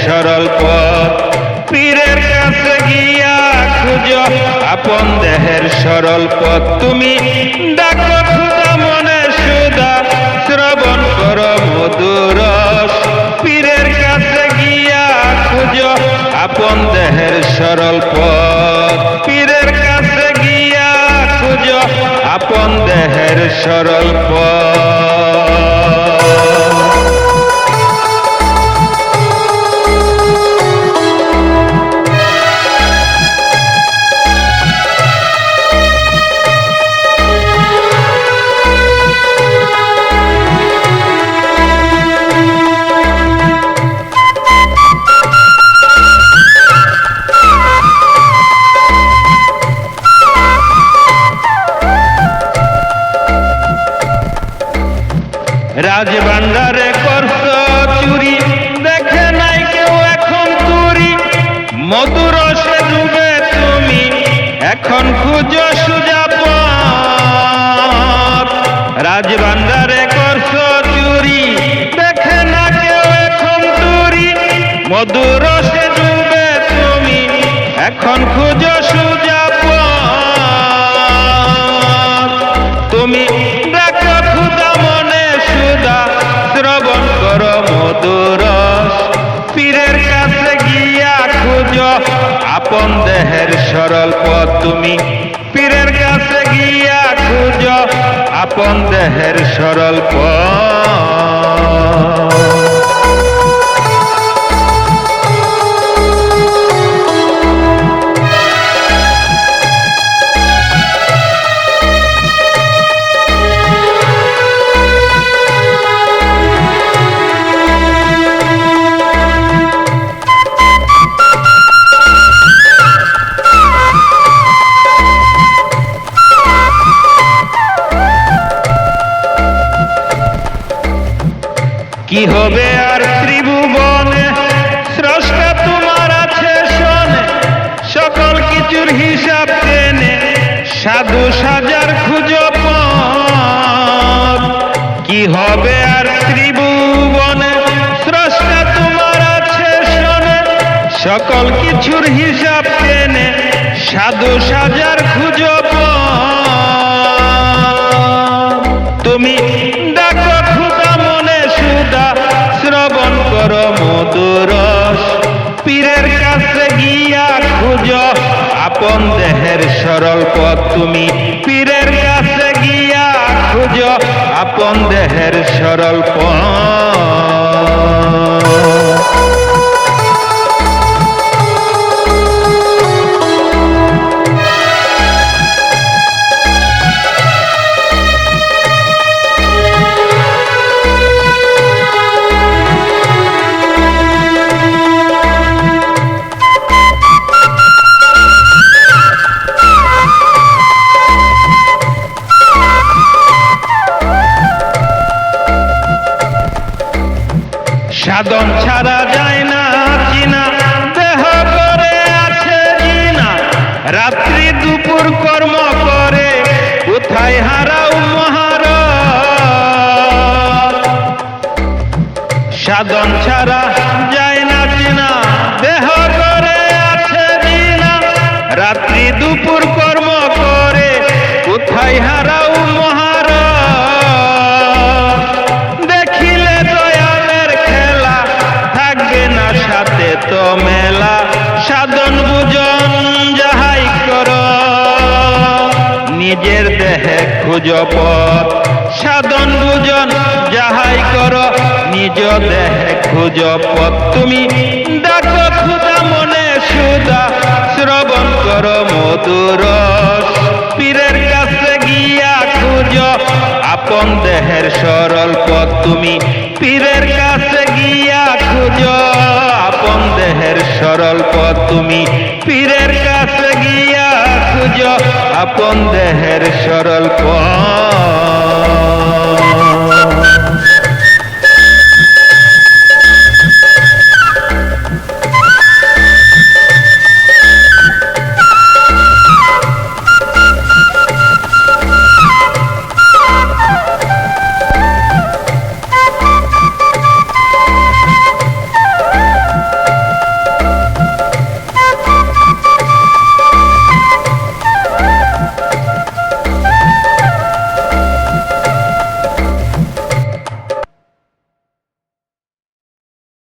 সরল পথ। পীরের কাছে গিয়া খুঁজো আপন দেহের সরল পথ। তুমি ডাকো খুদা মনে সুধা, শ্রবণ করো মধুর রস। পীরের কাছে গিয়া খুঁজো আপন দেহের সরল পথ। পীরের কাছে গিয়া খুঁজো আপন দেহের সরল পথ। রাজভান্ডারে করছ চুরি, দেখে নাই কেউ এখন তুরি। মধুরসে ডুবে তুমি এখন খুঁজো সুজা পথ। রাজভান্ডারে করছ চুরি, দেখে না কেউ এখন তুরি। মধুরসে ডুবে তুমি এখন খুঁজো সুজা পথ। তুমি ডাকো খুদা মনে সুধা, শ্রবণ করো মধুর রস। পীরের কাছে গিয়া খুঁজো আপন দেহের সরল পথ। তুমি পীরের কাছে গিয়া খুঁজো আপন দেহের সরল পথ। কি হবে আর ত্রিভুবনে, স্রষ্টা তোমার আছে শোনে। সকল কিছুর হিসাব টেনে সাধু সাজার খুঁজো পথ। কি হবে আর ত্রিভুবনে, স্রষ্টা তোমার আছে শোনে। সকল কিছুর হিসাব টেনে সাধু সাজার খুঁজো পথ। তুমি ডাকো খুদা মনে সুধা, শ্রবণ করো মধুর রস। পীরের কাছে গিয়া খুঁজো আপন দেহের সরল পথ। তুমি পীরের কাছে গিয়া খুঁজো আপন দেহের সরল পথ। সাধন ছাড়া যায় না চিনা, দেহ করে আছে জিনা। রাত্রি দুপুর কর্ম করে কোথায় হারাও মহারাজ। সাধন ছাড়া যায় না চিনা, দেহ করে আছে জিনা। রাত্রি দুপুর কর্ম করে কোথায় হারাও মহারাজ। দেখিলে সাথে তো মেলা, সাধন বুজন যাহাই করো নিজের দেহে খুঁজো পথ। সাধন বুজন যাহাই করো নিজ দেহে খুঁজো পথ। তুমি ডাকো খুদা মনে সুধা, শ্রবণ করো মধুর রস। পীরের কাছে গিয়া খুঁজো আপন দেহের সরল পথ। তুমি পীরের কাছে গিয়া খুঁজো আপন দেহের সরল পথ। তুমি পীরের কাছে গিয়া খুঁজো আপন দেহের সরল পথ।